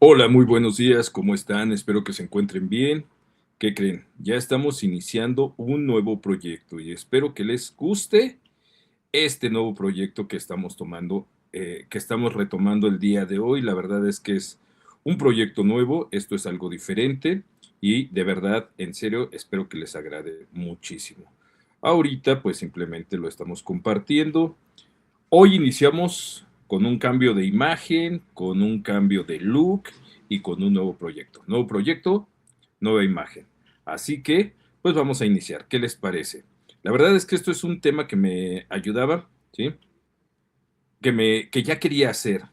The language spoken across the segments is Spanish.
Hola, muy buenos días, ¿cómo están? Espero que se encuentren bien. ¿Qué creen? Ya estamos iniciando un nuevo proyecto y espero que les guste este nuevo proyecto que estamos tomando, que estamos retomando el día de hoy. La verdad es que es un proyecto nuevo, esto es algo diferente y de verdad, en serio, espero que les agrade muchísimo. Ahorita, pues simplemente lo estamos compartiendo. Hoy iniciamos con un cambio de imagen, con un cambio de look y con un nuevo proyecto. Nuevo proyecto, nueva imagen. Así que, pues vamos a iniciar. ¿Qué les parece? La verdad es que esto es un tema que me ayudaba, ¿sí? Que ya quería hacer.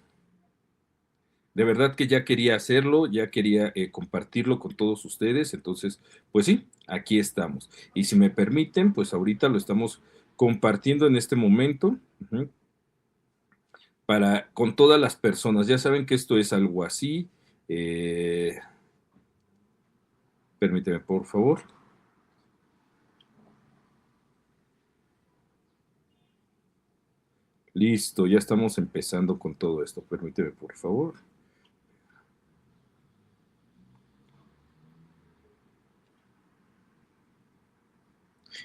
De verdad que ya quería hacerlo, ya quería compartirlo con todos ustedes. Entonces, pues sí, aquí estamos. Y si me permiten, pues ahorita lo estamos compartiendo en este momento. Ujú, para con todas las personas. Ya saben que esto es algo así. Eh, Permíteme, por favor. Listo, ya estamos empezando con todo esto. Permíteme, por favor.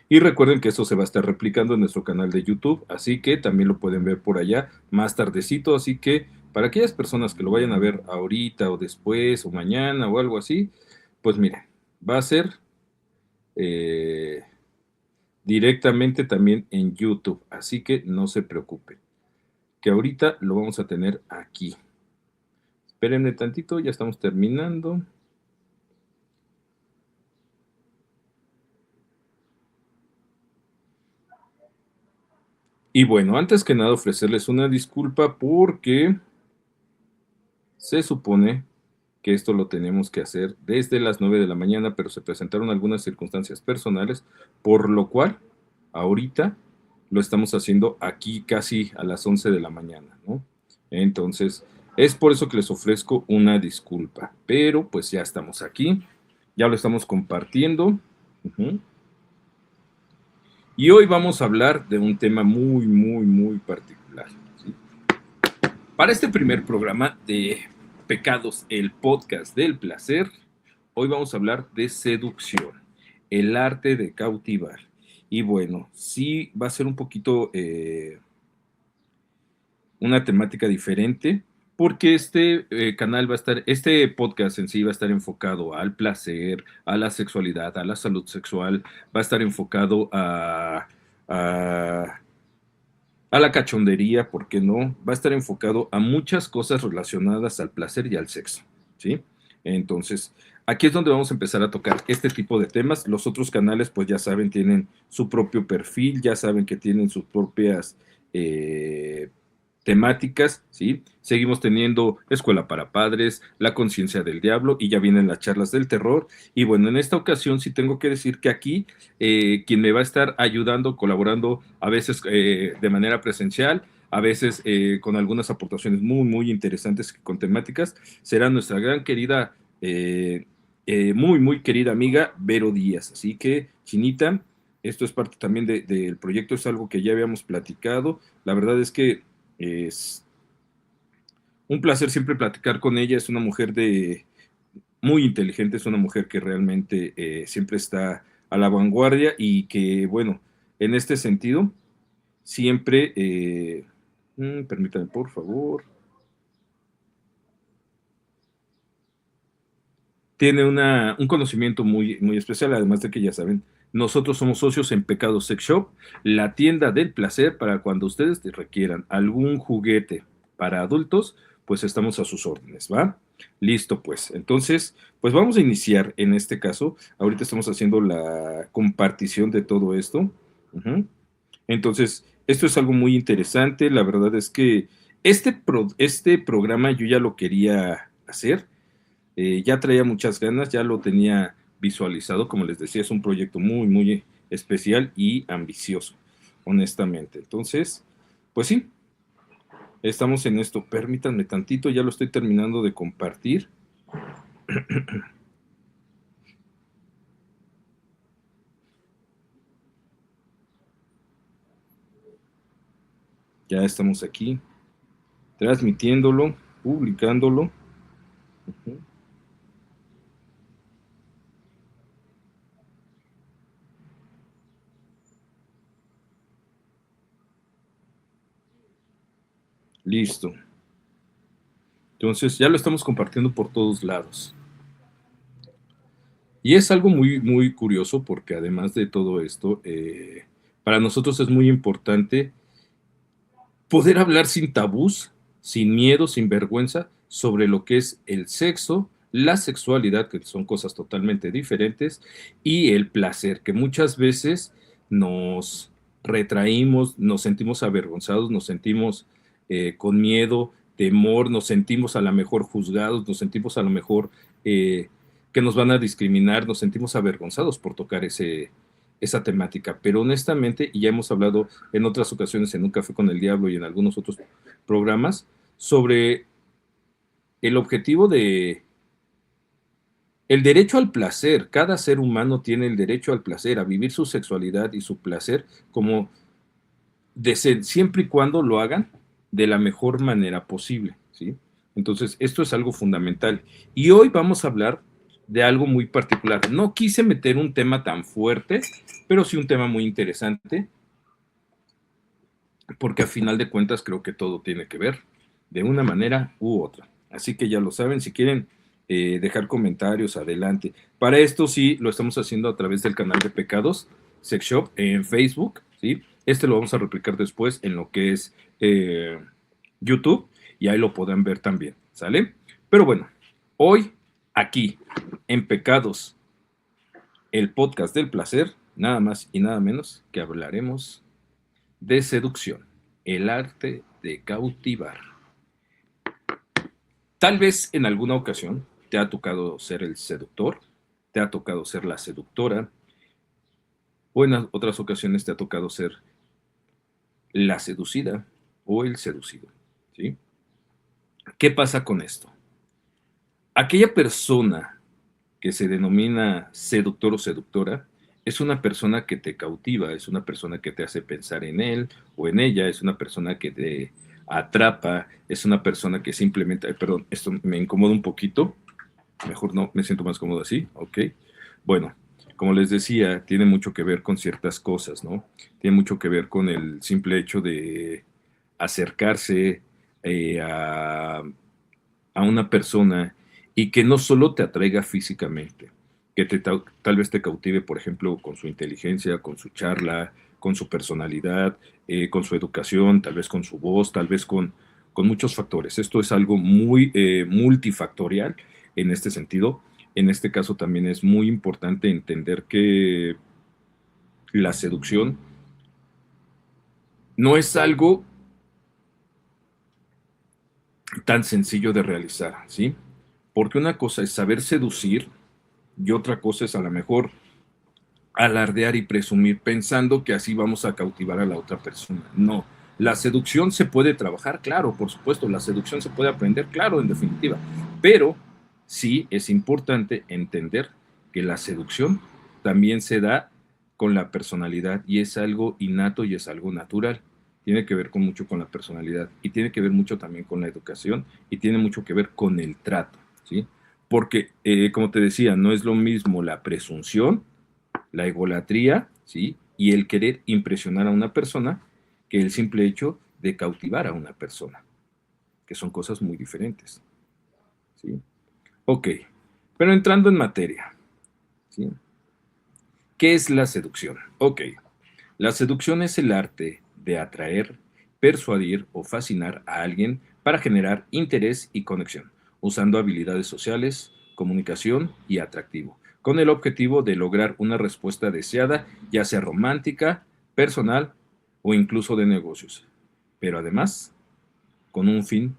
Y recuerden que esto se va a estar replicando en nuestro canal de YouTube, así que también lo pueden ver por allá más tardecito. Así que para aquellas personas que lo vayan a ver ahorita o después o mañana o algo así, pues miren, va a ser eh, directamente también en YouTube, así que no se preocupen, que ahorita lo vamos a tener aquí. Espérenme tantito, ya estamos terminando. Y bueno, antes que nada ofrecerles una disculpa porque se supone que esto lo tenemos que hacer desde las 9 de la mañana, pero se presentaron algunas circunstancias personales, por lo cual ahorita lo estamos haciendo aquí casi a las 11 de la mañana, ¿no? Entonces, es por eso que les ofrezco una disculpa, pero pues ya estamos aquí, ya lo estamos compartiendo. Ujú. Y hoy vamos a hablar de un tema muy, muy, muy particular, ¿sí? Para este primer programa de Pecados, el podcast del placer, hoy vamos a hablar de seducción, el arte de cautivar. Y bueno, sí va a ser un poquito una temática diferente, porque este canal va a estar, este podcast en sí va a estar enfocado al placer, a la sexualidad, a la salud sexual, va a estar enfocado a a la cachondería, ¿por qué no? Va a estar enfocado a muchas cosas relacionadas al placer y al sexo, ¿sí? Entonces, aquí es donde vamos a empezar a tocar este tipo de temas. Los otros canales, pues ya saben, tienen su propio perfil, ya saben que tienen sus propias eh, temáticas, ¿sí? Seguimos teniendo Escuela para Padres, La Conciencia del Diablo y ya vienen las charlas del terror. Y bueno, en esta ocasión sí tengo que decir que aquí quien me va a estar ayudando, colaborando, a veces de manera presencial, a veces con algunas aportaciones muy, muy interesantes con temáticas, será nuestra gran querida, muy, muy querida amiga Vero Díaz. Así que, Chinita, esto es parte también del proyecto, es algo que ya habíamos platicado. La verdad es que es un placer siempre platicar con ella. Es una mujer de muy inteligente, es una mujer que realmente siempre está a la vanguardia y que, bueno, en este sentido, siempre, permítanme por favor, tiene un conocimiento muy, muy especial, además de que ya saben, nosotros somos socios en Pecado Sex Shop, la tienda del placer para cuando ustedes requieran algún juguete para adultos, pues estamos a sus órdenes, ¿va? Listo, pues. Entonces, pues vamos a iniciar en este caso. Ahorita estamos haciendo la compartición de todo esto. Ujú. Entonces, esto es algo muy interesante. La verdad es que este programa yo ya lo quería hacer, ya traía muchas ganas, ya lo tenía visualizado, como les decía, es un proyecto muy, muy especial y ambicioso, honestamente. Entonces, pues sí, estamos en esto. Permítanme tantito, ya lo estoy terminando de compartir. Ya estamos aquí, transmitiéndolo, publicándolo. Ujú. Listo. Entonces ya lo estamos compartiendo por todos lados. Y es algo muy, muy curioso porque además de todo esto, para nosotros es muy importante poder hablar sin tabús, sin miedo, sin vergüenza sobre lo que es el sexo, la sexualidad, que son cosas totalmente diferentes, y el placer, que muchas veces nos retraímos, nos sentimos avergonzados, nos sentimos con miedo, temor, nos sentimos a lo mejor juzgados, nos sentimos a lo mejor que nos van a discriminar, nos sentimos avergonzados por tocar esa temática. Pero honestamente, y ya hemos hablado en otras ocasiones en Un Café con el Diablo y en algunos otros programas, sobre el objetivo de el derecho al placer. Cada ser humano tiene el derecho al placer, a vivir su sexualidad y su placer como siempre y cuando lo hagan de la mejor manera posible, ¿sí? Entonces, esto es algo fundamental. Y hoy vamos a hablar de algo muy particular. No quise meter un tema tan fuerte, pero sí un tema muy interesante, porque a final de cuentas creo que todo tiene que ver de una manera u otra. Así que ya lo saben, si quieren dejar comentarios, adelante. Para esto sí lo estamos haciendo a través del canal de Pecados Sex Shop en Facebook, ¿sí? Este lo vamos a replicar después en lo que es YouTube y ahí lo podrán ver también, ¿sale? Pero bueno, hoy aquí en Pecados, el podcast del placer, nada más y nada menos que hablaremos de seducción, el arte de cautivar. Tal vez en alguna ocasión te ha tocado ser el seductor, te ha tocado ser la seductora, o en otras ocasiones te ha tocado ser la seducida o el seducido, ¿sí? ¿Qué pasa con esto? Aquella persona que se denomina seductor o seductora es una persona que te cautiva, es una persona que te hace pensar en él o en ella, es una persona que te atrapa, es una persona que simplemente, ay, perdón, esto me incomoda un poquito, mejor no, me siento más cómodo así, ok. Bueno, como les decía, tiene mucho que ver con ciertas cosas, ¿no? Tiene mucho que ver con el simple hecho de acercarse a una persona y que no solo te atraiga físicamente, que tal vez te cautive, por ejemplo, con su inteligencia, con su charla, con su personalidad, con su educación, tal vez con su voz, tal vez con muchos factores. Esto es algo muy multifactorial en este sentido. En este caso también es muy importante entender que la seducción no es algo tan sencillo de realizar, ¿sí? Porque una cosa es saber seducir y otra cosa es a lo mejor alardear y presumir pensando que así vamos a cautivar a la otra persona. No, la seducción se puede trabajar, claro, por supuesto, la seducción se puede aprender, claro, en definitiva, pero sí es importante entender que la seducción también se da con la personalidad y es algo innato y es algo natural. Tiene que ver con mucho con la personalidad y tiene que ver mucho también con la educación y tiene mucho que ver con el trato, ¿sí? Porque, como te decía, no es lo mismo la presunción, la egolatría, ¿sí? Y el querer impresionar a una persona que el simple hecho de cautivar a una persona, que son cosas muy diferentes, ¿sí? Ok, pero entrando en materia, ¿sí? ¿Qué es la seducción? Ok, la seducción es el arte de atraer, persuadir o fascinar a alguien para generar interés y conexión, usando habilidades sociales, comunicación y atractivo, con el objetivo de lograr una respuesta deseada, ya sea romántica, personal o incluso de negocios, pero además con un fin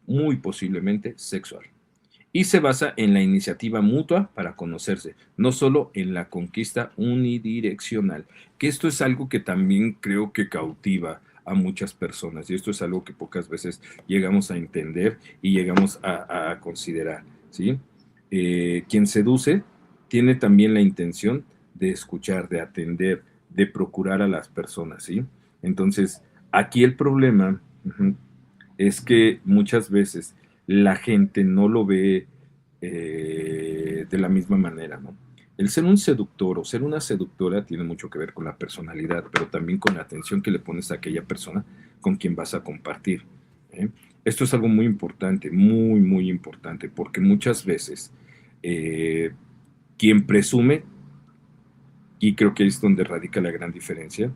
muy posiblemente sexual y se basa en la iniciativa mutua para conocerse, no solo en la conquista unidireccional, que esto es algo que también creo que cautiva a muchas personas y esto es algo que pocas veces llegamos a entender y llegamos a considerar, ¿sí? Quien seduce tiene también la intención de escuchar, de atender, de procurar a las personas, ¿sí? Entonces, aquí el problema es que muchas veces la gente no lo ve de la misma manera, ¿no? El ser un seductor o ser una seductora tiene mucho que ver con la personalidad, pero también con la atención que le pones a aquella persona con quien vas a compartir. ¿Eh? Esto es algo muy importante, muy, muy importante, porque muchas veces eh, quien presume, y creo que es donde radica la gran diferencia,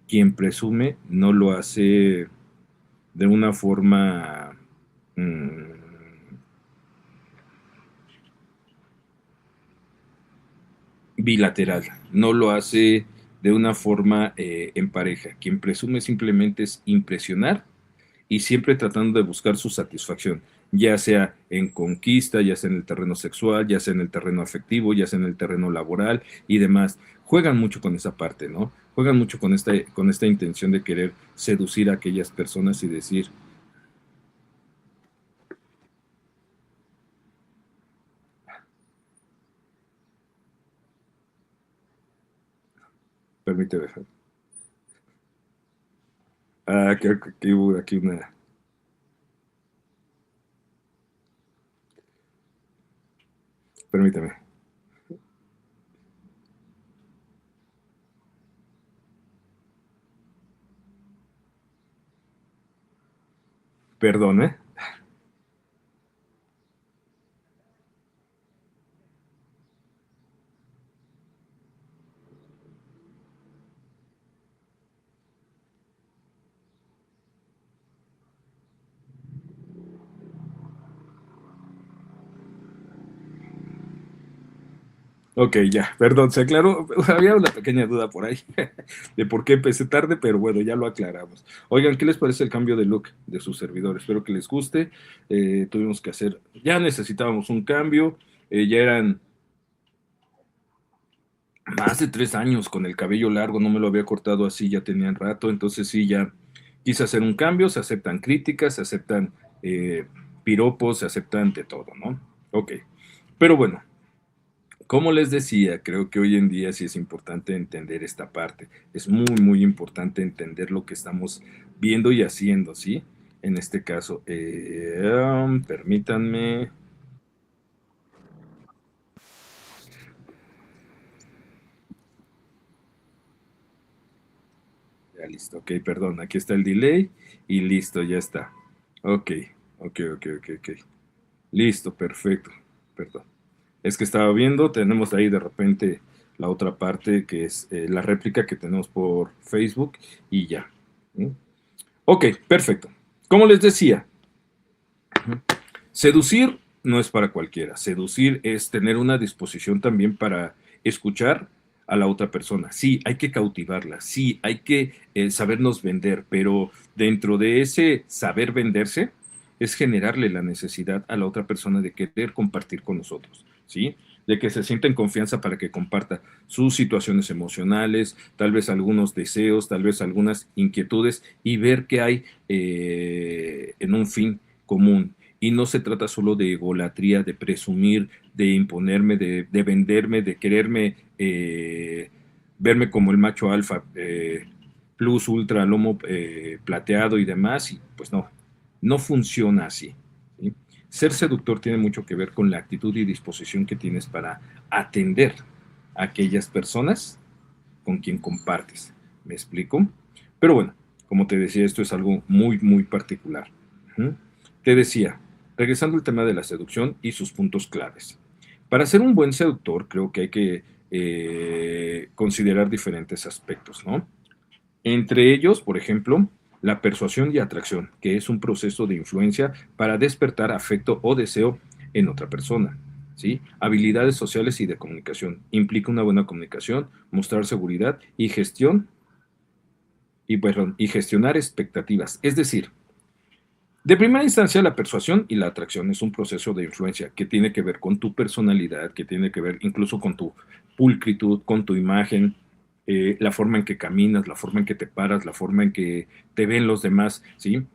quien presume no lo hace de una forma mmm, bilateral, no lo hace de una forma en pareja. Quien presume simplemente es impresionar y siempre tratando de buscar su satisfacción, ya sea en conquista, ya sea en el terreno sexual, ya sea en el terreno afectivo, ya sea en el terreno laboral y demás. Juegan mucho con esa parte, ¿no? Juegan mucho con esta intención de querer seducir a aquellas personas y decir, permíteme. Ah, creo que hubo aquí una. Permítame. Perdón, ¿eh? Ok, ya, perdón, se aclaró. Había una pequeña duda por ahí de por qué empecé tarde, pero bueno, ya lo aclaramos. Oigan, ¿qué les parece el cambio de look de sus servidores? Espero que les guste. Tuvimos que hacer, ya necesitábamos un cambio. Ya eran más de 3 años con el cabello largo, no me lo había cortado así, ya tenían rato. Entonces sí, ya quise hacer un cambio. Se aceptan críticas, se aceptan eh, piropos, se aceptan de todo, ¿no? Ok, pero bueno. Como les decía, creo que hoy en día sí es importante entender esta parte. Es muy, muy importante entender lo que estamos viendo y haciendo, ¿sí? En este caso, permítanme. Ya listo, ok, perdón, aquí está el delay y listo, ya está. Ok, ok. Listo, perfecto, perdón. Es que estaba viendo, tenemos ahí de repente la otra parte que es la réplica que tenemos por Facebook y ya. ¿Mm? Ok, perfecto. Como les decía, seducir no es para cualquiera. Seducir es tener una disposición también para escuchar a la otra persona. Sí, hay que cautivarla. Sí, hay que sabernos vender, pero dentro de ese saber venderse es generarle la necesidad a la otra persona de querer compartir con nosotros, ¿sí? De que se sienta en confianza para que comparta sus situaciones emocionales, tal vez algunos deseos, tal vez algunas inquietudes y ver qué hay en un fin común. Y no se trata solo de egolatría, de presumir, de imponerme, de venderme, de quererme verme como el macho alfa, plus ultra, lomo plateado y demás. Y pues no, no funciona así. ¿Sí? Ser seductor tiene mucho que ver con la actitud y disposición que tienes para atender a aquellas personas con quien compartes. ¿Me explico? Pero bueno, como te decía, esto es algo muy, muy particular. ¿Mm? Te decía, regresando al tema de la seducción y sus puntos claves. Para ser un buen seductor, creo que hay que considerar diferentes aspectos, ¿no? Entre ellos, por ejemplo, la persuasión y atracción, que es un proceso de influencia para despertar afecto o deseo en otra persona. ¿Sí? Habilidades sociales y de comunicación. Implica una buena comunicación, mostrar seguridad y gestión y gestionar expectativas. Es decir, de primera instancia, la persuasión y la atracción es un proceso de influencia que tiene que ver con tu personalidad, que tiene que ver incluso con tu pulcritud, con tu imagen, la forma en que caminas, la forma en que te paras, la forma en que te ven los demás, ¿sí?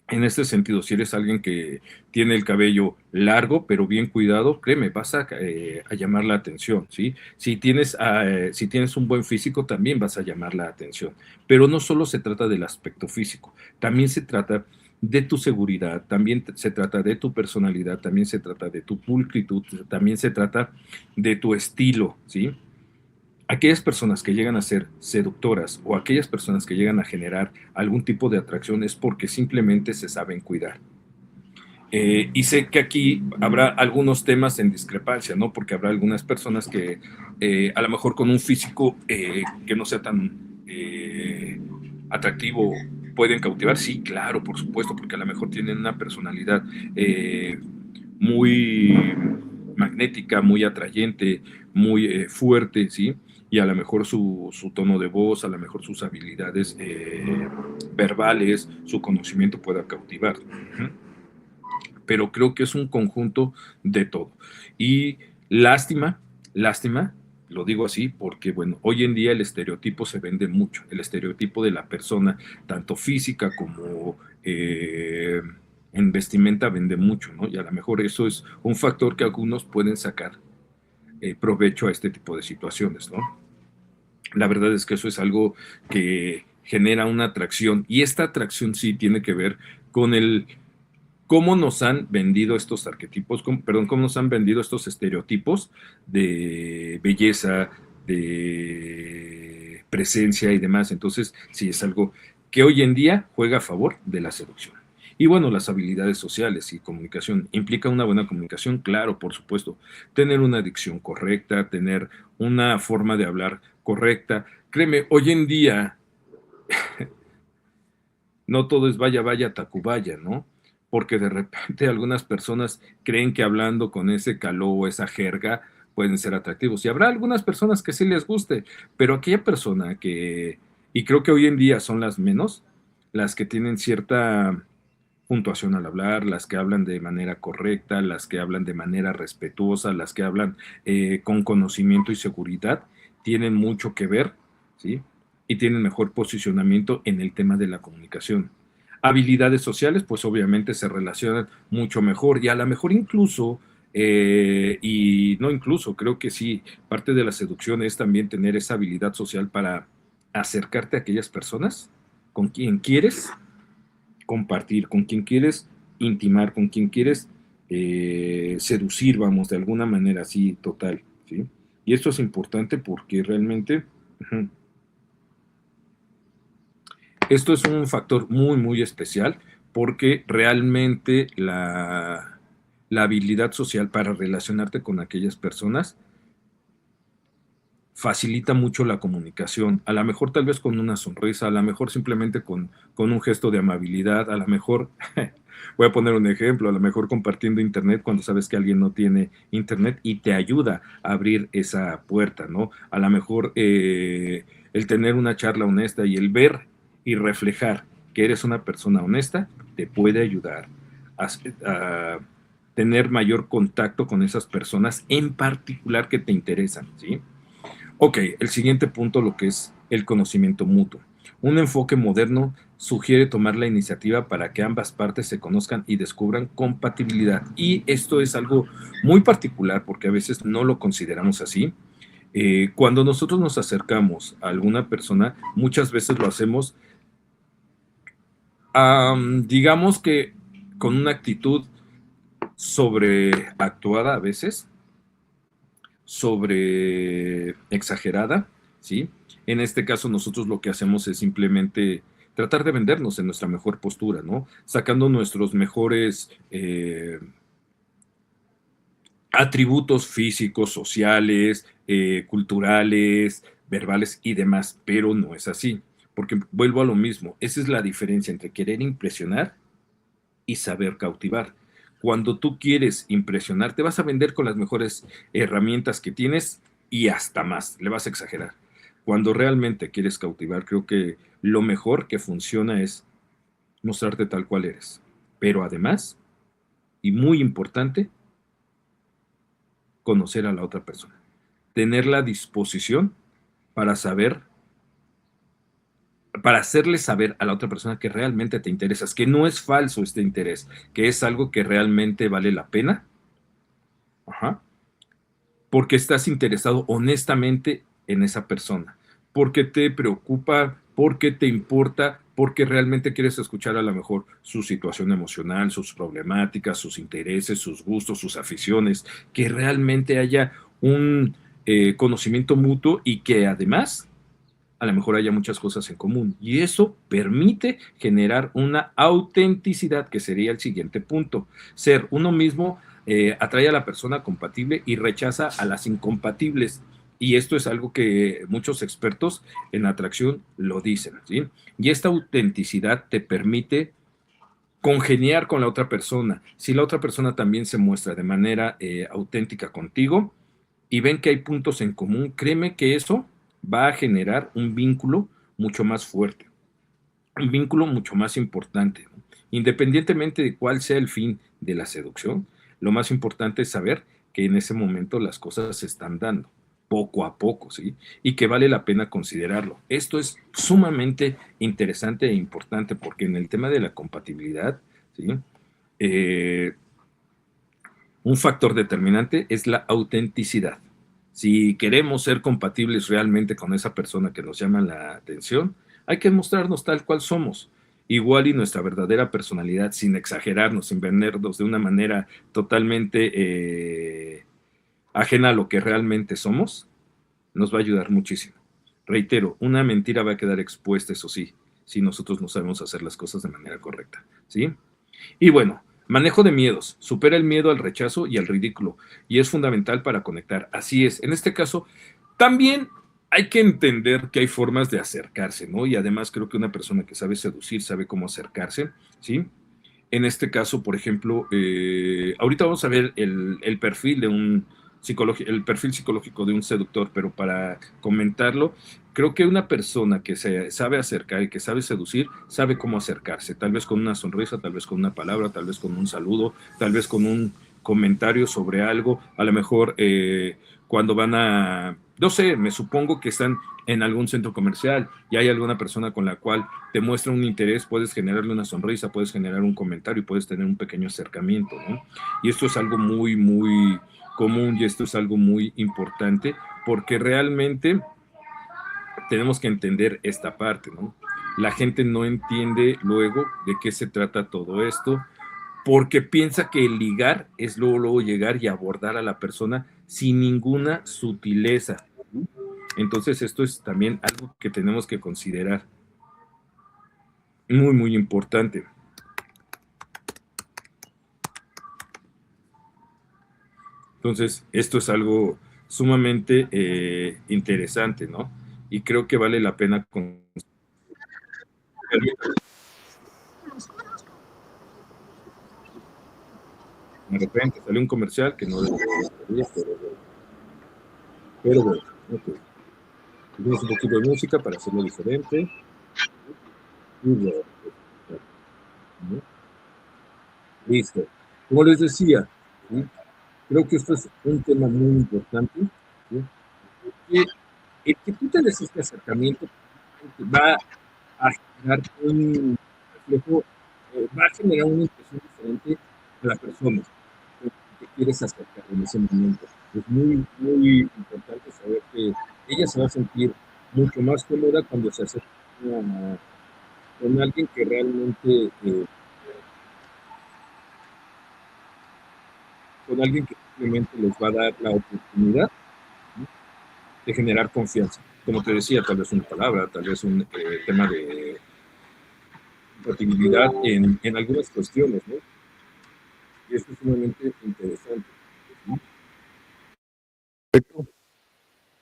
En este sentido, si eres alguien que tiene el cabello largo, pero bien cuidado, créeme, vas a llamar la atención, ¿sí? Si tienes un buen físico, también vas a llamar la atención. Pero no solo se trata del aspecto físico, también se trata de tu seguridad, también se trata de tu personalidad, también se trata de tu pulcritud, también se trata de tu estilo, ¿sí? Aquellas personas que llegan a ser seductoras o aquellas personas que llegan a generar algún tipo de atracción es porque simplemente se saben cuidar. Y sé que aquí habrá algunos temas en discrepancia, ¿no? Porque habrá algunas personas que a lo mejor con un físico que no sea tan atractivo pueden cautivar. Sí, claro, por supuesto, porque a lo mejor tienen una personalidad muy magnética, muy atrayente, muy fuerte, ¿sí? Y a lo mejor su tono de voz, a lo mejor sus habilidades verbales, su conocimiento pueda cautivar. Pero creo que es un conjunto de todo. Y lástima, lástima, lo digo así, porque bueno, hoy en día el estereotipo se vende mucho, el estereotipo de la persona, tanto física como en vestimenta vende mucho, ¿no? Y a lo mejor eso es un factor que algunos pueden sacar provecho a este tipo de situaciones, ¿no? La verdad es que eso es algo que genera una atracción y esta atracción sí tiene que ver con el cómo nos han vendido estos arquetipos, perdón, cómo nos han vendido estos estereotipos de belleza, de presencia y demás. Entonces, sí, es algo que hoy en día juega a favor de la seducción. Y bueno, las habilidades sociales y comunicación. ¿Implica una buena comunicación? Claro, por supuesto. Tener una dicción correcta, tener una forma de hablar correcta. Créeme, hoy en día no todo es vaya, vaya, Tacubaya, ¿no? Porque de repente algunas personas creen que hablando con ese caló o esa jerga pueden ser atractivos. Y habrá algunas personas que sí les guste, pero aquella persona que, y creo que hoy en día son las menos, las que tienen cierta puntuación al hablar, las que hablan de manera correcta, las que hablan de manera respetuosa, las que hablan con conocimiento y seguridad, tienen mucho que ver, ¿sí? Y tienen mejor posicionamiento en el tema de la comunicación. Habilidades sociales, pues obviamente se relacionan mucho mejor y a lo mejor incluso, y no incluso, creo que sí, parte de la seducción es también tener esa habilidad social para acercarte a aquellas personas con quien quieres compartir, con quien quieres intimar, con quien quieres seducir, vamos, de alguna manera así total, ¿sí? Y esto es importante porque realmente esto es un factor muy, muy especial porque realmente la habilidad social para relacionarte con aquellas personas facilita mucho la comunicación, a lo mejor tal vez con una sonrisa, a lo mejor simplemente con un gesto de amabilidad, a lo mejor, voy a poner un ejemplo, a lo mejor compartiendo internet cuando sabes que alguien no tiene internet y te ayuda a abrir esa puerta, ¿no? A lo mejor el tener una charla honesta y el ver y reflejar que eres una persona honesta te puede ayudar a tener mayor contacto con esas personas en particular que te interesan, ¿sí? Ok, el siguiente punto, lo que es el conocimiento mutuo. Un enfoque moderno sugiere tomar la iniciativa para que ambas partes se conozcan y descubran compatibilidad. Y esto es algo muy particular porque a veces no lo consideramos así. Cuando nosotros nos acercamos a alguna persona, muchas veces lo hacemos, digamos que con una actitud sobreactuada a veces, sobre exagerada, ¿sí? En este caso nosotros lo que hacemos es simplemente tratar de vendernos en nuestra mejor postura, ¿no? Sacando nuestros mejores atributos físicos, sociales, culturales, verbales y demás, pero no es así, porque vuelvo a lo mismo, esa es la diferencia entre querer impresionar y saber cautivar. Cuando tú quieres impresionar, te vas a vender con las mejores herramientas que tienes y hasta más, le vas a exagerar. Cuando realmente quieres cautivar, creo que lo mejor que funciona es mostrarte tal cual eres. Pero además, y muy importante, conocer a la otra persona. Tener la disposición para saber, para hacerle saber a la otra persona que realmente te interesas, que no es falso este interés, que es algo que realmente vale la pena. Ajá, porque estás interesado honestamente en esa persona, porque te preocupa, porque te importa porque realmente quieres escuchar a lo mejor su situación emocional, sus problemáticas, sus intereses, sus gustos, sus aficiones, que realmente haya un conocimiento mutuo y que además a lo mejor haya muchas cosas en común. Y eso permite generar una autenticidad, que sería el siguiente punto. Ser uno mismo atrae a la persona compatible y rechaza a las incompatibles. Y esto es algo que muchos expertos en atracción lo dicen, ¿sí? Y esta autenticidad te permite congeniar con la otra persona. Si la otra persona también se muestra de manera auténtica contigo, y ven que hay puntos en común, créeme que eso va a generar un vínculo mucho más fuerte, un vínculo mucho más importante, ¿no? Independientemente de cuál sea el fin de la seducción, lo más importante es saber que en ese momento las cosas se están dando poco a poco, ¿sí? Y que vale la pena considerarlo. Esto es sumamente interesante e importante porque en el tema de la compatibilidad, ¿sí? Eh, un factor determinante es la autenticidad. Si queremos ser compatibles realmente con esa persona que nos llama la atención, hay que mostrarnos tal cual somos. Igual y nuestra verdadera personalidad, sin exagerarnos, sin vendernos de una manera totalmente ajena a lo que realmente somos, nos va a ayudar muchísimo. Reitero, una mentira va a quedar expuesta, eso sí, si nosotros no sabemos hacer las cosas de manera correcta, ¿sí? Y bueno, manejo de miedos. Supera el miedo al rechazo y al ridículo. Y es fundamental para conectar. Así es. En este caso, también hay que entender que hay formas de acercarse, ¿no? Y además creo que una persona que sabe seducir sabe cómo acercarse, ¿sí? En este caso, por ejemplo, ahorita vamos a ver el perfil de un el perfil psicológico de un seductor, pero para comentarlo, creo que una persona que se sabe acercar y que sabe seducir, sabe cómo acercarse, tal vez con una sonrisa, tal vez con una palabra, tal vez con un saludo, tal vez con un comentario sobre algo, a lo mejor cuando van a, no sé, me supongo que están en algún centro comercial y hay alguna persona con la cual te muestra un interés, puedes generarle una sonrisa, puedes generar un comentario y puedes tener un pequeño acercamiento, ¿no? Y esto es algo muy, muy común y esto es algo muy importante porque realmente tenemos que entender esta parte, ¿no? La gente no entiende luego de qué se trata todo esto porque piensa que el ligar es luego llegar y abordar a la persona sin ninguna sutileza. Entonces esto es también algo que tenemos que considerar. Muy, muy importante. Entonces, esto es algo sumamente interesante, ¿no? Y creo que vale la pena. De repente salió un comercial que no debería, pero bueno, ok. Tenemos un poquito de música para hacerlo diferente. Y bueno, ¿no? Listo. Como les decía, ¿sí? Creo que esto es un tema muy importante, ¿sí? Y el que tú te des este acercamiento va a generar un reflejo, va a generar una impresión diferente a la persona que quieres acercar en ese momento. Es muy, muy importante saber que ella se va a sentir mucho más cómoda cuando se acerca con alguien que realmente, con alguien que simplemente les va a dar la oportunidad, ¿sí?, de generar confianza. Como te decía, tal vez una palabra, tal vez un tema de compatibilidad en algunas cuestiones, ¿no? Y esto es sumamente interesante, ¿sí?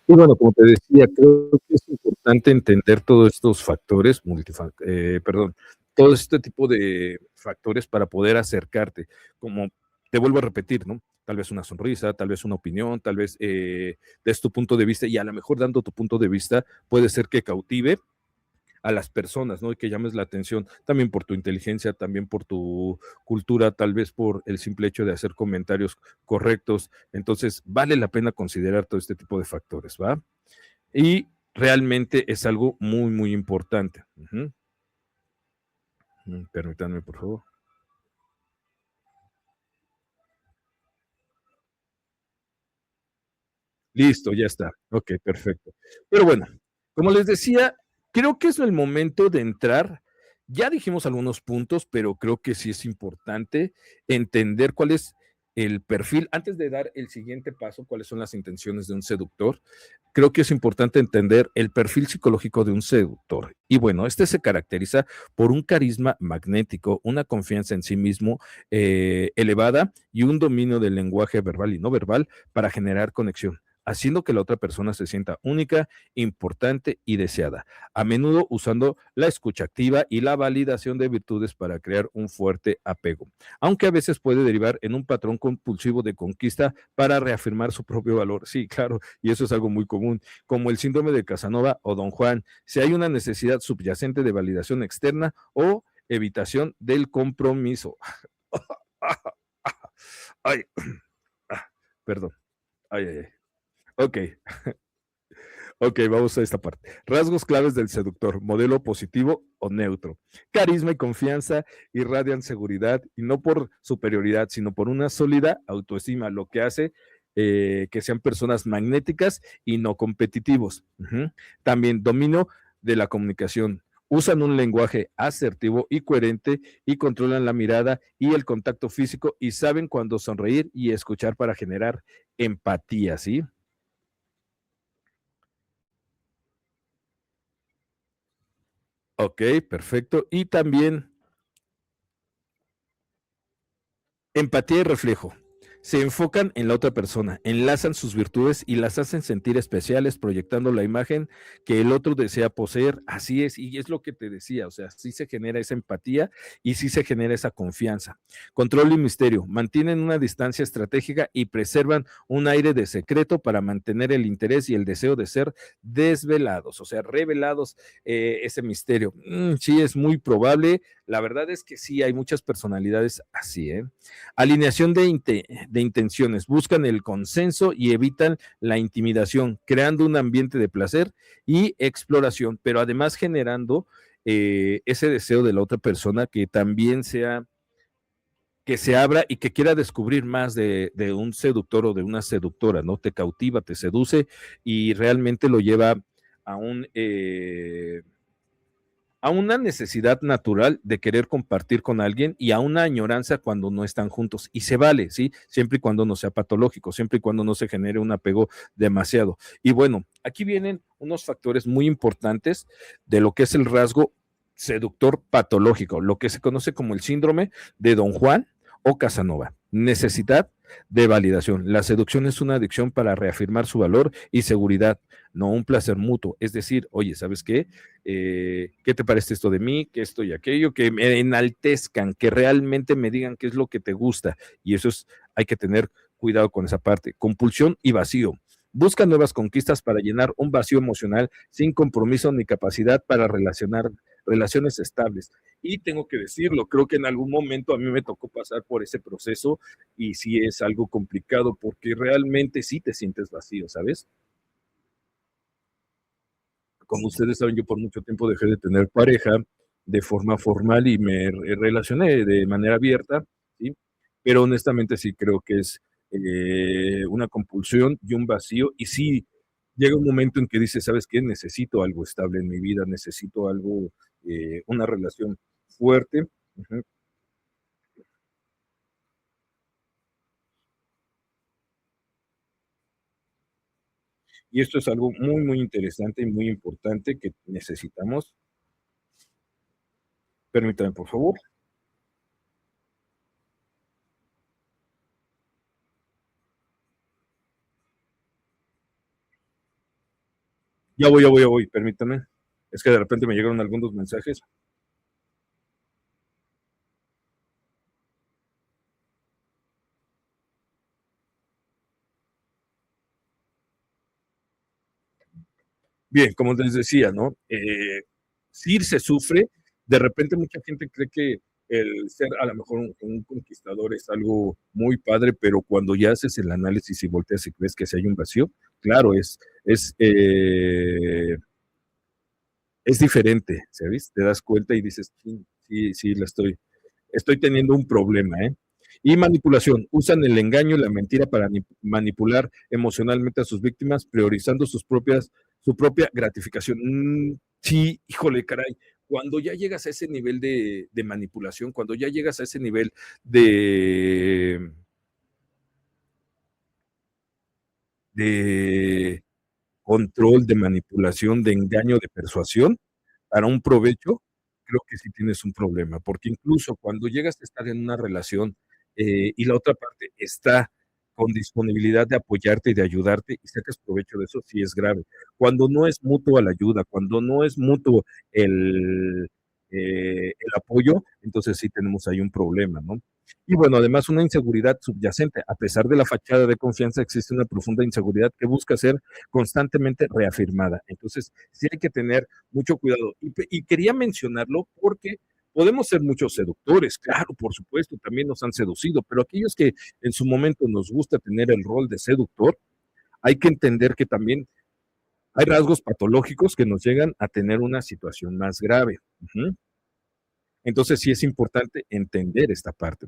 Y bueno, como te decía, creo que es importante entender todos estos factores, perdón, todo este tipo de factores para poder acercarte. Como te vuelvo a repetir, ¿no? Tal vez una sonrisa, tal vez una opinión, tal vez des tu punto de vista y a lo mejor dando tu punto de vista puede ser que cautive a las personas, ¿no? Y que llames la atención también por tu inteligencia, también por tu cultura, tal vez por el simple hecho de hacer comentarios correctos. Entonces, vale la pena considerar todo este tipo de factores, ¿va? Y realmente es algo muy, muy importante. Permítanme, por favor. Listo, ya está. Ok, perfecto. Pero bueno, como les decía, creo que es el momento de entrar. Ya dijimos algunos puntos, pero creo que sí es importante entender cuál es el perfil, antes de dar el siguiente paso, cuáles son las intenciones de un seductor. Creo que es importante entender el perfil psicológico de un seductor. Y bueno, este se caracteriza por un carisma magnético, una confianza en sí mismo elevada y un dominio del lenguaje verbal y no verbal para generar conexión, haciendo que la otra persona se sienta única, importante y deseada, a menudo usando la escucha activa y la validación de virtudes para crear un fuerte apego, aunque a veces puede derivar en un patrón compulsivo de conquista para reafirmar su propio valor. Sí, claro, y eso es algo muy común, como el síndrome de Casanova o Don Juan, si hay una necesidad subyacente de validación externa o evitación del compromiso. Ay, perdón. Ay, ay, ay. Ok, ok, vamos a esta parte. Rasgos claves del seductor, modelo positivo o neutro. Carisma y confianza irradian seguridad y no por superioridad, sino por una sólida autoestima, lo que hace que sean personas magnéticas y no competitivos. También dominio de la comunicación. Usan un lenguaje asertivo y coherente y controlan la mirada y el contacto físico y saben cuándo sonreír y escuchar para generar empatía, ¿sí? Ok, perfecto. Y también empatía y reflejo. Se enfocan en la otra persona, enlazan sus virtudes y las hacen sentir especiales, proyectando la imagen que el otro desea poseer. Así es, y es lo que te decía, o sea, sí se genera esa empatía y sí se genera esa confianza. Control y misterio. Mantienen una distancia estratégica y preservan un aire de secreto para mantener el interés y el deseo de ser desvelados, o sea, revelados ese misterio. Sí, es muy probable. La verdad es que sí, hay muchas personalidades así, ¿eh? Alineación de intenciones. Buscan el consenso y evitan la intimidación, creando un ambiente de placer y exploración, pero además generando ese deseo de la otra persona que también sea, que se abra y que quiera descubrir más de un seductor o de una seductora, ¿no? Te cautiva, te seduce y realmente lo lleva a a una necesidad natural de querer compartir con alguien y a una añoranza cuando no están juntos. Y se vale, ¿sí? Siempre y cuando no sea patológico, siempre y cuando no se genere un apego demasiado. Y bueno, aquí vienen unos factores muy importantes de lo que es el rasgo seductor patológico, lo que se conoce como el síndrome de Don Juan o Casanova. Necesidad de validación. La seducción es una adicción para reafirmar su valor y seguridad, no un placer mutuo. Es decir, oye, ¿sabes qué? ¿Qué te parece esto de mí? ¿Qué esto y aquello? Que me enaltezcan, que realmente me digan qué es lo que te gusta. Y eso es, hay que tener cuidado con esa parte. Compulsión y vacío. Busca nuevas conquistas para llenar un vacío emocional sin compromiso ni capacidad para relacionar relaciones estables. Y tengo que decirlo, creo que en algún momento a mí me tocó pasar por ese proceso y sí es algo complicado porque realmente sí te sientes vacío, ¿sabes? Como ustedes saben, yo por mucho tiempo dejé de tener pareja de forma formal y me relacioné de manera abierta, ¿sí? Pero honestamente sí creo que es una compulsión y un vacío. Y sí, llega un momento en que dices, ¿sabes qué? Necesito algo estable en mi vida, necesito algo, una relación fuerte. Ujú. Y esto es algo muy, muy interesante y muy importante que necesitamos. Permítame, por favor. Ya voy, permítame. Es que de repente me llegaron algunos mensajes. Bien, como les decía, ¿no? Sí se sufre, de repente mucha gente cree que el ser a lo mejor un conquistador es algo muy padre, pero cuando ya haces el análisis y volteas y ves que si hay un vacío, claro, es, eh, es diferente, ¿sabes? Te das cuenta y dices, sí, sí, sí, estoy teniendo un problema, ¿eh? Y manipulación. Usan el engaño y la mentira para manipular emocionalmente a sus víctimas, priorizando su propia gratificación. Sí, híjole, caray. Cuando ya llegas a ese nivel de manipulación, cuando ya llegas a ese nivel de, de control, de manipulación, de engaño, de persuasión, para un provecho, creo que sí tienes un problema, porque incluso cuando llegas a estar en una relación y la otra parte está con disponibilidad de apoyarte y de ayudarte y sacas provecho de eso, sí es grave. Cuando no es mutua la ayuda, cuando no es mutuo el, el apoyo, entonces sí tenemos ahí un problema, ¿no? Y bueno, además una inseguridad subyacente. A pesar de la fachada de confianza, existe una profunda inseguridad que busca ser constantemente reafirmada. Entonces, sí hay que tener mucho cuidado. Y quería mencionarlo porque podemos ser muchos seductores, claro, por supuesto, también nos han seducido, pero aquellos que en su momento nos gusta tener el rol de seductor, hay que entender que también hay rasgos patológicos que nos llegan a tener una situación más grave. Entonces sí es importante entender esta parte.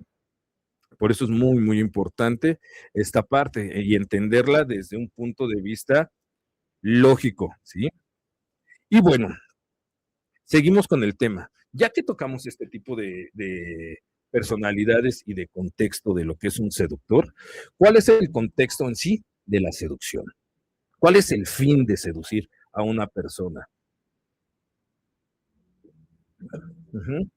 Por eso es muy, muy importante esta parte y entenderla desde un punto de vista lógico, ¿sí? Y bueno, seguimos con el tema. Ya que tocamos este tipo de personalidades y de contexto de lo que es un seductor, ¿cuál es el contexto en sí de la seducción? ¿Cuál es el fin de seducir a una persona? Ujú.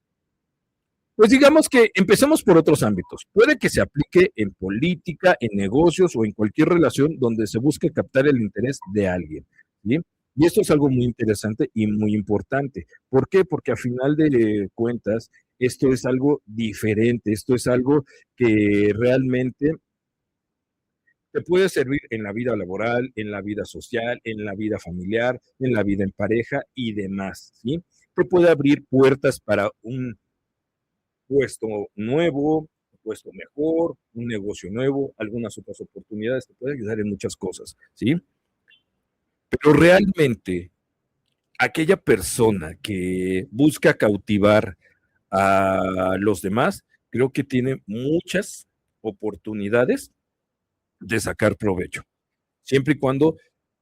Pues digamos que empecemos por otros ámbitos. Puede que se aplique en política, en negocios o en cualquier relación donde se busque captar el interés de alguien. ¿Sí? Y esto es algo muy interesante y muy importante. ¿Por qué? Porque a final de cuentas, esto es algo diferente, esto es algo que realmente te puede servir en la vida laboral, en la vida social, en la vida familiar, en la vida en pareja y demás. ¿Sí? Te puede abrir puertas para un puesto nuevo, un puesto mejor, un negocio nuevo, algunas otras oportunidades, te puede ayudar en muchas cosas, ¿sí? Pero realmente aquella persona que busca cautivar a los demás, creo que tiene muchas oportunidades de sacar provecho, siempre y cuando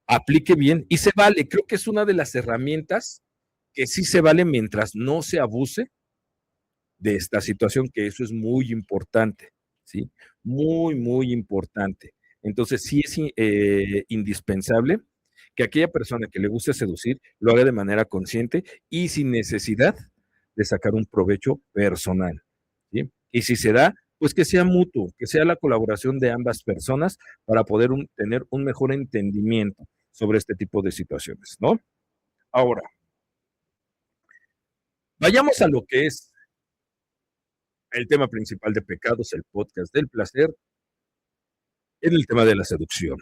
aplique bien y se vale. Creo que es una de las herramientas que sí se vale mientras no se abuse de esta situación, que eso es muy importante, ¿sí? Muy, muy importante. Entonces, sí es indispensable que aquella persona que le guste seducir lo haga de manera consciente y sin necesidad de sacar un provecho personal, ¿sí? Y si se da, pues que sea mutuo, que sea la colaboración de ambas personas para poder tener un mejor entendimiento sobre este tipo de situaciones, ¿no? Ahora, vayamos a lo que es el tema principal de Pecados, el podcast del placer, en el tema de la seducción.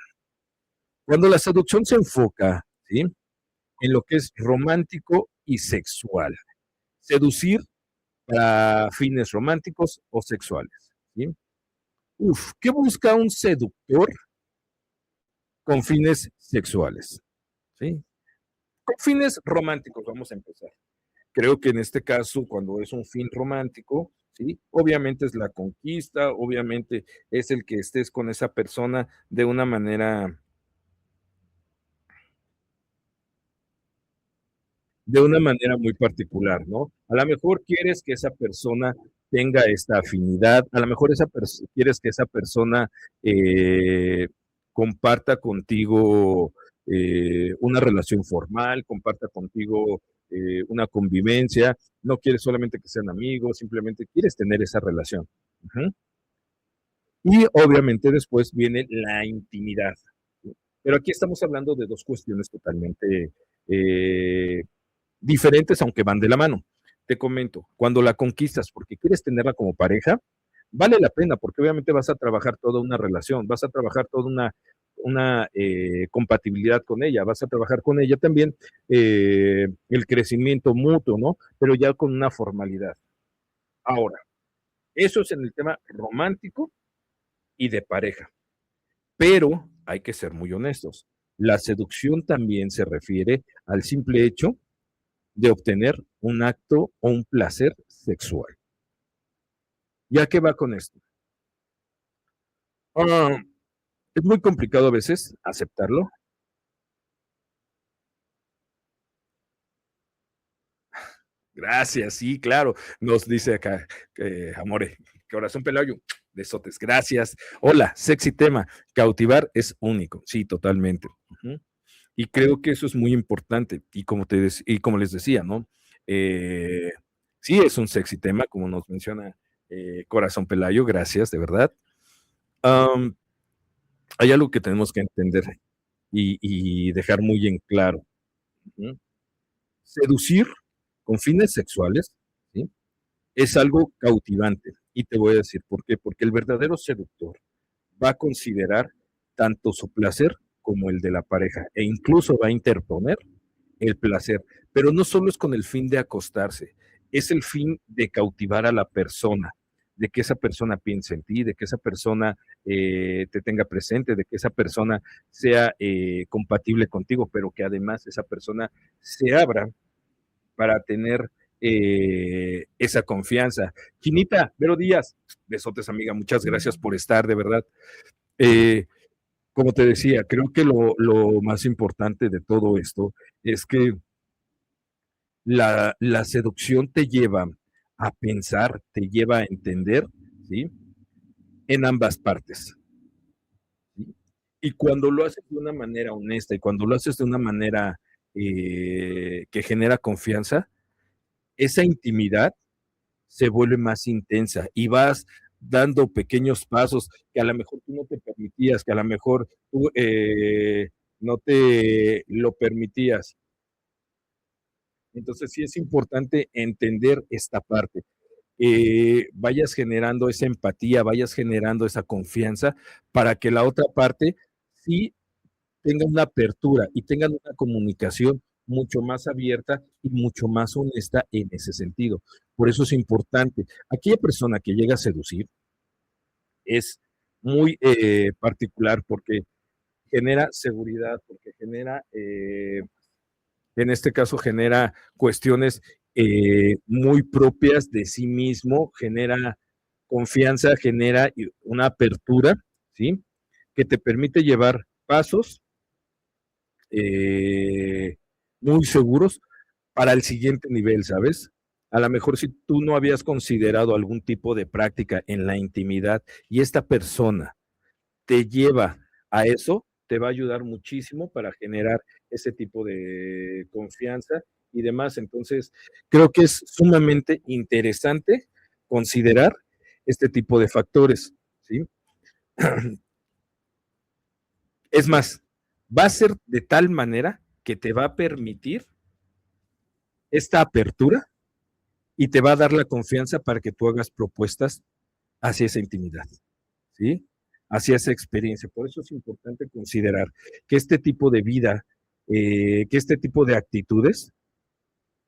Cuando la seducción se enfoca, ¿sí?, en lo que es romántico y sexual, seducir para fines románticos o sexuales, ¿sí? Uf, ¿qué busca un seductor con fines sexuales? ¿Sí? Con fines románticos, vamos a empezar. Creo que en este caso, cuando es un fin romántico, ¿sí? Obviamente es la conquista, obviamente es el que estés con esa persona de una manera muy particular, ¿no? A lo mejor quieres que esa persona tenga esta afinidad, a lo mejor quieres que esa persona eh, comparta contigo una relación formal, comparta contigo una convivencia, no quieres solamente que sean amigos, simplemente quieres tener esa relación. Ujú. Y obviamente después viene la intimidad. Pero aquí estamos hablando de dos cuestiones totalmente eh, diferentes, aunque van de la mano. Te comento, cuando la conquistas porque quieres tenerla como pareja, vale la pena, porque obviamente vas a trabajar toda una relación, vas a trabajar toda una compatibilidad con ella, vas a trabajar con ella también el crecimiento mutuo, ¿no? Pero ya con una formalidad. Ahora, eso es en el tema romántico y de pareja, pero hay que ser muy honestos. La seducción también se refiere al simple hecho de obtener un acto o un placer sexual. ¿Ya qué va con esto? Ah, es muy complicado a veces aceptarlo. Gracias, sí, claro. Nos dice acá, Amore, corazón pelayo, besotes, gracias. Hola, sexy tema, cautivar es único, sí, totalmente. Ujú. Y creo que eso es muy importante. Y y como les decía, ¿no? Eh, sí, es un sexy tema, como nos menciona Corazón Pelayo, gracias, de verdad. Am, Hay algo que tenemos que entender y dejar muy en claro. Ujú. Seducir con fines sexuales, ¿sí? Es algo cautivante. Y te voy a decir por qué. Porque el verdadero seductor va a considerar tanto su placer como el de la pareja e incluso va a interponer el placer. Pero no solo es con el fin de acostarse, es el fin de cautivar a la persona, de que esa persona piense en ti, de que esa persona te tenga presente, de que esa persona sea compatible contigo, pero que además esa persona se abra para tener esa confianza. Chinita, Vero Díaz, besotes amiga, muchas gracias por estar, de verdad. Eh, Como te decía, creo que lo más importante de todo esto es que la seducción te lleva a pensar, te lleva a entender, ¿sí? En ambas partes. ¿Sí? Y cuando lo haces de una manera honesta y cuando lo haces de una manera que genera confianza, esa intimidad se vuelve más intensa y vas dando pequeños pasos que a lo mejor tú no te permitías, que a lo mejor tú no te lo permitías. Entonces sí es importante entender esta parte. Vayas generando esa empatía, vayas generando esa confianza para que la otra parte sí tengan una apertura y tengan una comunicación mucho más abierta y mucho más honesta en ese sentido. Por eso es importante. Aquella persona que llega a seducir es muy particular porque genera seguridad, porque genera, en este caso, genera cuestiones muy propias de sí mismo, genera confianza, genera una apertura, ¿sí? Que te permite llevar pasos eh, muy seguros para el siguiente nivel, ¿sabes? A lo mejor si tú no habías considerado algún tipo de práctica en la intimidad y esta persona te lleva a eso, te va a ayudar muchísimo para generar ese tipo de confianza y demás. Entonces, creo que es sumamente interesante considerar este tipo de factores, ¿sí? Es más, va a ser de tal manera que te va a permitir esta apertura y te va a dar la confianza para que tú hagas propuestas hacia esa intimidad, ¿sí? Hacia esa experiencia. Por eso es importante considerar que este tipo de vida, que este tipo de actitudes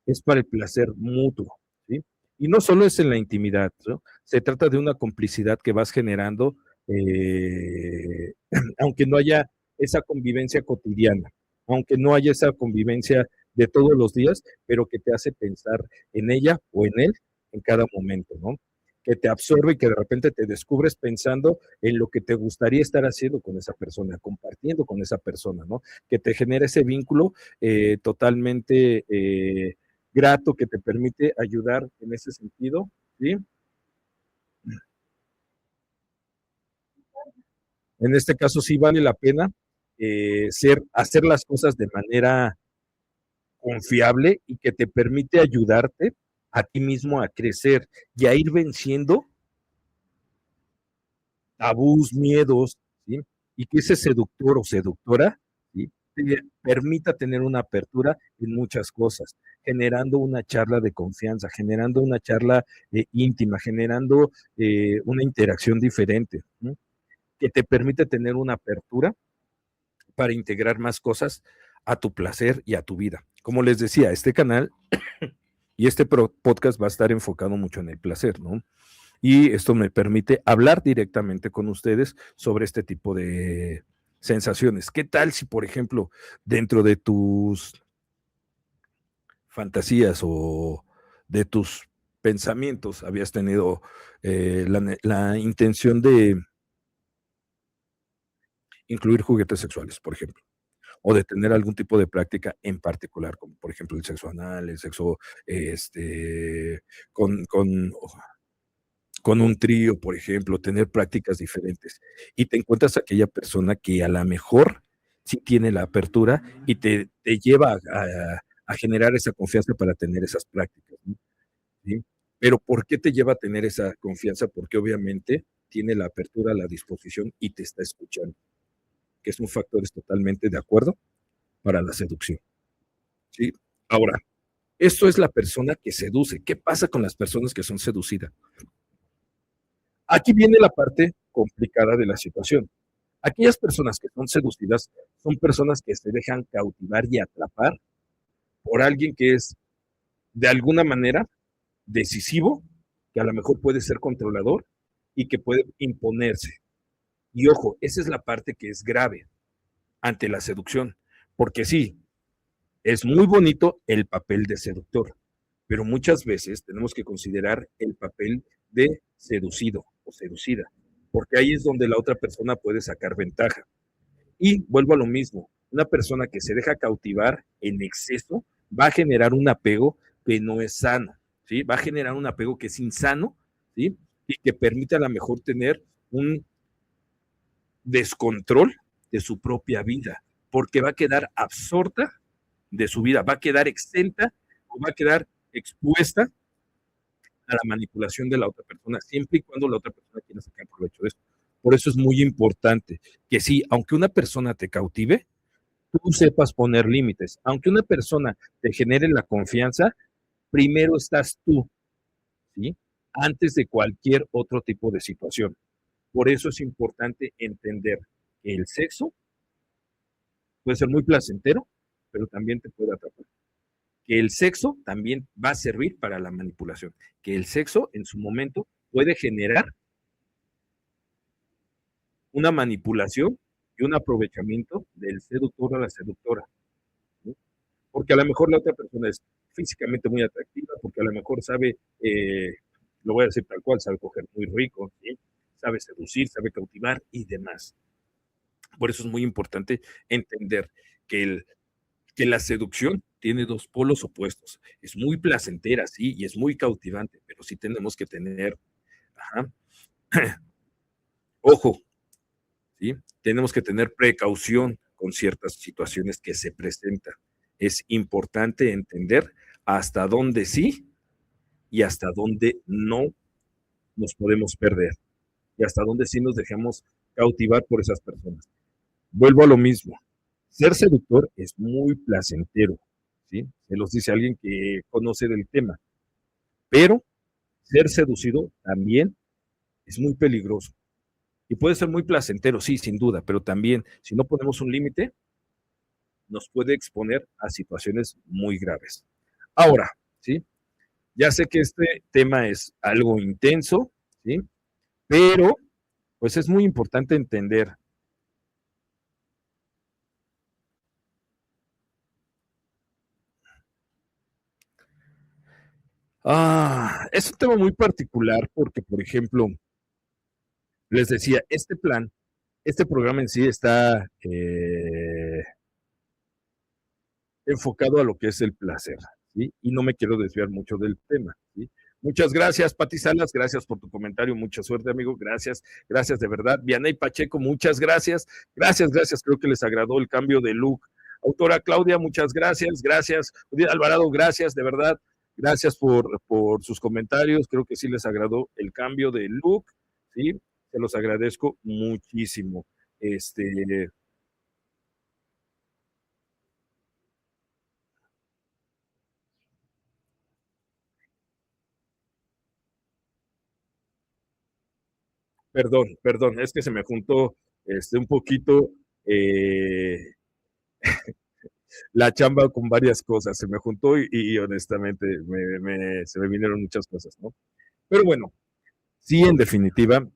es para el placer mutuo, ¿sí? Y no solo es en la intimidad, ¿no? Se trata de una complicidad que vas generando, eh, aunque no haya esa convivencia cotidiana, aunque no haya esa convivencia de todos los días, pero que te hace pensar en ella o en él en cada momento, ¿no? Que te absorbe y que de repente te descubres pensando en lo que te gustaría estar haciendo con esa persona, compartiendo con esa persona, ¿no? Que te genera ese vínculo totalmente grato que te permite ayudar en ese sentido, ¿sí? En este caso sí vale la pena hacer las cosas de manera confiable y que te permite ayudarte a ti mismo a crecer y a ir venciendo tabús, miedos, ¿sí? Y que ese seductor o seductora, ¿sí? Te permita tener una apertura en muchas cosas, generando una charla de confianza, generando una charla íntima, generando una interacción diferente, ¿sí? Que te permite tener una apertura para integrar más cosas a tu placer y a tu vida. Como les decía, este canal y este podcast va a estar enfocado mucho en el placer, ¿no? Y esto me permite hablar directamente con ustedes sobre este tipo de sensaciones. ¿Qué tal si, por ejemplo, dentro de tus fantasías o de tus pensamientos habías tenido la intención de incluir juguetes sexuales, por ejemplo? o de tener algún tipo de práctica en particular, como por ejemplo el sexo anal, el sexo con, con, con un trío, por ejemplo, tener prácticas diferentes. Y te encuentras aquella persona que a lo mejor sí tiene la apertura y te lleva a generar esa confianza para tener esas prácticas, ¿no? ¿Sí? Pero ¿por qué te lleva a tener esa confianza? Porque obviamente tiene la apertura, la disposición y te está escuchando, que es un factor totalmente de acuerdo para la seducción. ¿Sí? Ahora, esto es la persona que seduce. ¿Qué pasa con las personas que son seducidas? Aquí viene la parte complicada de la situación. Aquellas personas que son seducidas son personas que se dejan cautivar y atrapar por alguien que es de alguna manera decisivo, que a lo mejor puede ser controlador y que puede imponerse. Y ojo, esa es la parte que es grave ante la seducción, porque sí, es muy bonito el papel de seductor, pero muchas veces tenemos que considerar el papel de seducido o seducida, porque ahí es donde la otra persona puede sacar ventaja. Y vuelvo a lo mismo, una persona que se deja cautivar en exceso va a generar un apego que no es sano, ¿sí? Va a generar un apego que es insano, ¿sí? Y que permite a lo mejor tener un descontrol de su propia vida, porque va a quedar absorta de su vida, va a quedar exenta o va a quedar expuesta a la manipulación de la otra persona, siempre y cuando la otra persona quiera sacar provecho de eso. Por eso es muy importante que sí, aunque una persona te cautive, tú sepas poner límites. Aunque una persona te genere la confianza, primero estás tú, ¿sí? Antes de cualquier otro tipo de situación. Por eso es importante entender que el sexo puede ser muy placentero, pero también te puede atrapar. Que el sexo también va a servir para la manipulación. Que el sexo en su momento puede generar una manipulación y un aprovechamiento del seductor a la seductora, ¿sí? Porque a lo mejor la otra persona es físicamente muy atractiva, porque a lo mejor sabe, lo voy a decir tal cual, sabe coger muy rico, ¿sí? Sabe seducir, sabe cautivar y demás. Por eso es muy importante entender que, que la seducción tiene dos polos opuestos. Es muy placentera, sí, y es muy cautivante, pero sí tenemos que tener, ajá, ojo, ¿sí? Tenemos que tener precaución con ciertas situaciones que se presentan. Es importante entender hasta dónde sí y hasta dónde no nos podemos perder y hasta dónde sí nos dejamos cautivar por esas personas. Vuelvo a lo mismo. Ser seductor es muy placentero, ¿sí? Se los dice alguien que conoce del tema, pero ser seducido también es muy peligroso y puede ser muy placentero, sí, sin duda, pero también si no ponemos un límite, nos puede exponer a situaciones muy graves. Ahora, ¿sí? Ya sé que este tema es algo intenso, ¿sí? Pero, pues es muy importante entender. Es un tema muy particular porque, por ejemplo, les decía, este programa en sí está enfocado a lo que es el placer, ¿sí? Y no me quiero desviar mucho del tema, ¿sí? Muchas gracias, Pati Salas, gracias por tu comentario, mucha suerte, amigo, gracias, gracias de verdad. Vianey Pacheco, muchas gracias, gracias, creo que les agradó el cambio de look. Autora Claudia, muchas gracias, gracias. Judith Alvarado, gracias, de verdad, gracias por sus comentarios, creo que sí les agradó el cambio de look, ¿sí? Se los agradezco muchísimo. Perdón, es que se me juntó un poquito eh, la chamba con varias cosas, se me juntó y honestamente se me vinieron muchas cosas, ¿no? Pero bueno, sí, en definitiva,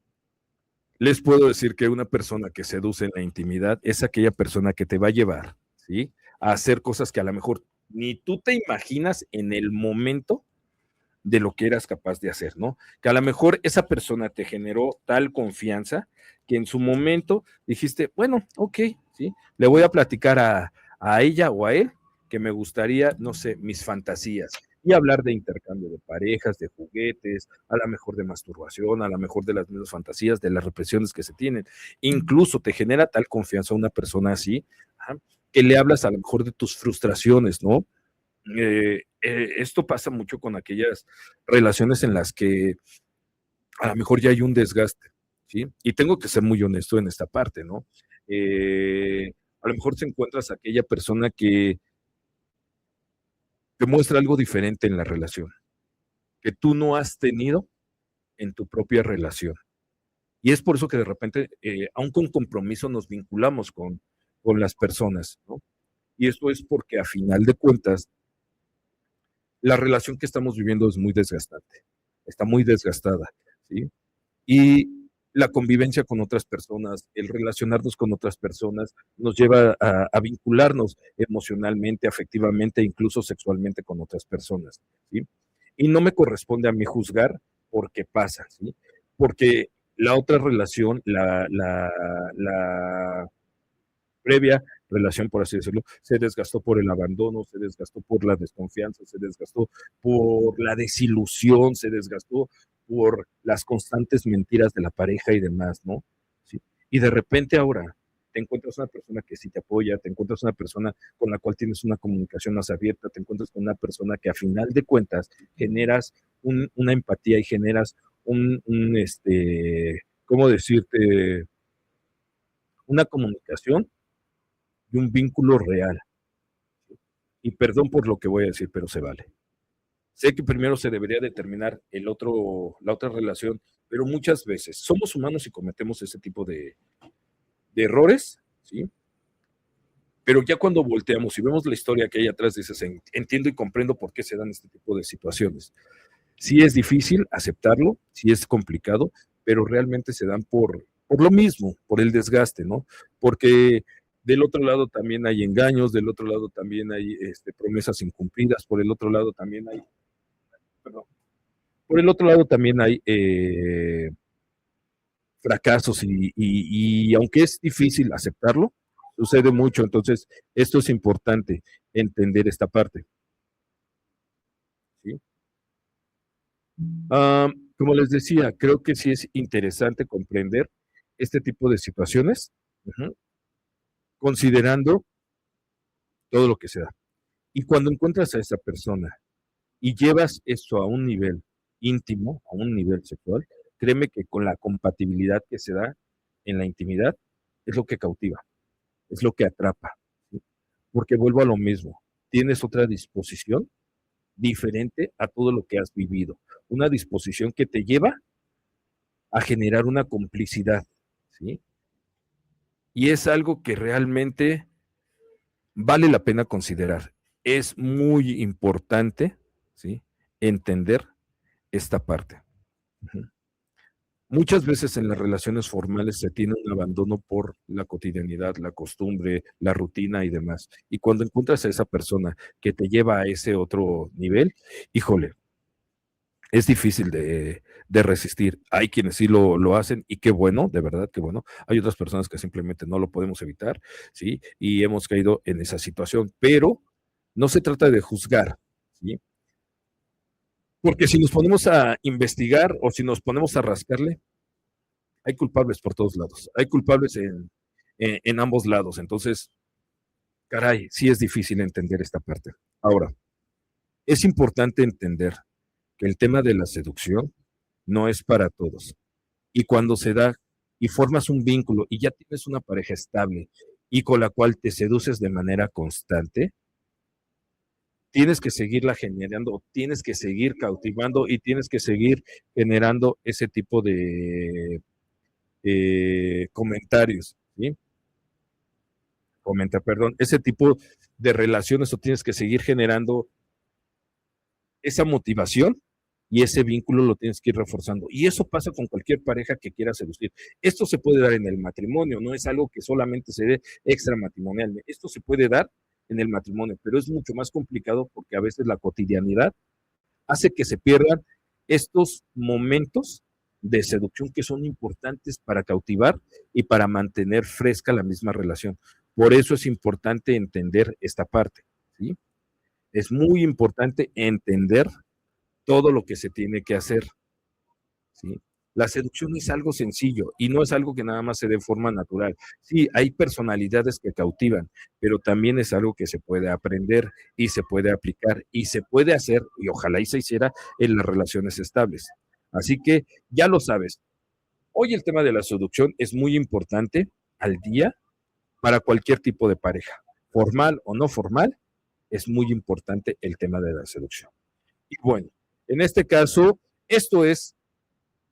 les puedo decir que una persona que seduce en la intimidad es aquella persona que te va a llevar, ¿sí? A hacer cosas que a lo mejor ni tú te imaginas en el momento de lo que eras capaz de hacer, ¿no? Que a lo mejor esa persona te generó tal confianza que en su momento dijiste, bueno, ok, ¿sí? Le voy a platicar a ella o a él que me gustaría, no sé, mis fantasías. Y hablar de intercambio de parejas, de juguetes, a lo mejor de masturbación, a lo mejor de las mismas fantasías, de las represiones que se tienen. Incluso te genera tal confianza una persona así, ajá, que le hablas a lo mejor de tus frustraciones, ¿no? Esto pasa mucho con aquellas relaciones en las que a lo mejor ya hay un desgaste, ¿sí? Y tengo que ser muy honesto en esta parte, ¿no? A lo mejor te encuentras a aquella persona que te muestra algo diferente en la relación, que tú no has tenido en tu propia relación. Y es por eso que de repente, aún con compromiso, nos vinculamos con las personas, ¿no? Y esto es porque a final de cuentas, la relación que estamos viviendo es muy desgastante, está muy desgastada, ¿sí? Y la convivencia con otras personas, el relacionarnos con otras personas, nos lleva a vincularnos emocionalmente, afectivamente, incluso sexualmente con otras personas, ¿sí? Y no me corresponde a mí juzgar por qué pasa, ¿sí? Porque la otra relación, la previa relación, por así decirlo, se desgastó por el abandono, se desgastó por la desconfianza, se desgastó por la desilusión, se desgastó por las constantes mentiras de la pareja y demás, ¿no? ¿Sí? Y de repente ahora te encuentras una persona que sí te apoya, te encuentras una persona con la cual tienes una comunicación más abierta, te encuentras con una persona que a final de cuentas generas una empatía y generas ¿cómo decirte? Una comunicación y un vínculo real. Y perdón por lo que voy a decir, pero se vale. Sé que primero se debería determinar la otra relación, pero muchas veces somos humanos y cometemos ese tipo de errores, ¿sí? Pero ya cuando volteamos y vemos la historia que hay atrás, dices, entiendo y comprendo por qué se dan este tipo de situaciones. Sí es difícil aceptarlo, sí es complicado, pero realmente se dan por lo mismo, por el desgaste, ¿no? Porque del otro lado también hay engaños, del otro lado también hay promesas incumplidas, por el otro lado también hay, perdón, por el otro lado también hay fracasos y aunque es difícil aceptarlo, sucede mucho, entonces esto es importante, entender esta parte, ¿sí? Como les decía, creo que sí es interesante comprender este tipo de situaciones, ujú, considerando todo lo que se da. Y cuando encuentras a esa persona y llevas esto a un nivel íntimo, a un nivel sexual, créeme que con la compatibilidad que se da en la intimidad es lo que cautiva, es lo que atrapa, ¿sí? Porque vuelvo a lo mismo, tienes otra disposición diferente a todo lo que has vivido, una disposición que te lleva a generar una complicidad, ¿sí? Y es algo que realmente vale la pena considerar. Es muy importante, ¿sí? Entender esta parte. Uh-huh. Muchas veces en las relaciones formales se tiene un abandono por la cotidianidad, la costumbre, la rutina y demás. Y cuando encuentras a esa persona que te lleva a ese otro nivel, híjole, es difícil de resistir. Hay quienes sí lo hacen y qué bueno, de verdad, qué bueno. Hay otras personas que simplemente no lo podemos evitar, ¿sí? Y hemos caído en esa situación, pero no se trata de juzgar, ¿sí? Porque si nos ponemos a investigar o si nos ponemos a rascarle, hay culpables por todos lados, hay culpables en ambos lados. Entonces, caray, sí es difícil entender esta parte. Ahora, es importante entender que el tema de la seducción no es para todos. Y cuando se da y formas un vínculo y ya tienes una pareja estable y con la cual te seduces de manera constante, tienes que seguirla generando, tienes que seguir cautivando y tienes que seguir generando ese tipo de comentarios, ¿sí? Perdón, ese tipo de relaciones o tienes que seguir generando esa motivación y ese vínculo lo tienes que ir reforzando. Y eso pasa con cualquier pareja que quiera seducir. Esto se puede dar en el matrimonio, no es algo que solamente se dé extramatrimonial. Esto se puede dar en el matrimonio, pero es mucho más complicado porque a veces la cotidianidad hace que se pierdan estos momentos de seducción que son importantes para cautivar y para mantener fresca la misma relación. Por eso es importante entender esta parte, ¿sí? Es muy importante entender todo lo que se tiene que hacer, ¿sí? La seducción es algo sencillo y no es algo que nada más se dé de forma natural. Sí, hay personalidades que cautivan, pero también es algo que se puede aprender y se puede aplicar y se puede hacer, y ojalá y se hiciera en las relaciones estables. Así que ya lo sabes. Hoy el tema de la seducción es muy importante al día para cualquier tipo de pareja, formal o no formal, es muy importante el tema de la seducción. Y bueno, en este caso, esto es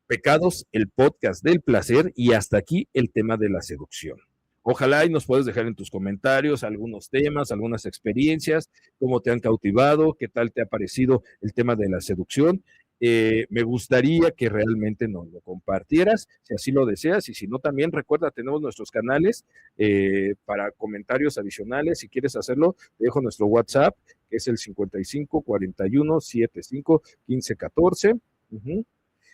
Pecados, el podcast del placer, y hasta aquí el tema de la seducción. Ojalá y nos puedes dejar en tus comentarios algunos temas, algunas experiencias, cómo te han cautivado, qué tal te ha parecido el tema de la seducción. Me gustaría que realmente nos lo compartieras, si así lo deseas, y si no, también recuerda, tenemos nuestros canales para comentarios adicionales. Si quieres hacerlo, te dejo nuestro WhatsApp, que es el 55 41 75 15 14.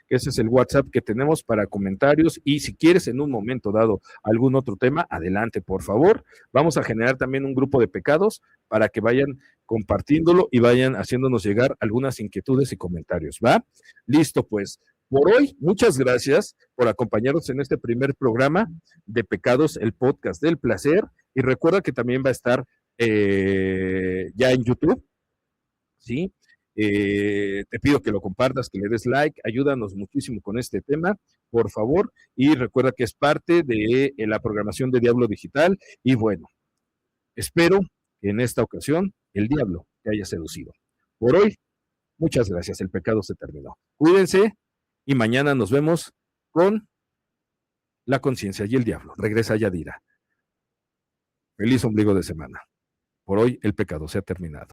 Ese es el WhatsApp que tenemos para comentarios, y si quieres en un momento dado algún otro tema, adelante, por favor. Vamos a generar también un grupo de pecados para que vayan compartiéndolo y vayan haciéndonos llegar algunas inquietudes y comentarios, ¿va? Listo, pues. Por hoy, muchas gracias por acompañarnos en este primer programa de Pecados, el podcast del placer. Y recuerda que también va a estar ya en YouTube, ¿sí? Te pido que lo compartas, que le des like, ayúdanos muchísimo con este tema, por favor, y recuerda que es parte de la programación de Diablo Digital. Y bueno, espero que en esta ocasión el diablo te haya seducido. Por hoy, muchas gracias, el pecado se terminó. Cuídense y mañana nos vemos con la conciencia y el diablo. Regresa Yadira. Feliz ombligo de semana. Por hoy el pecado se ha terminado.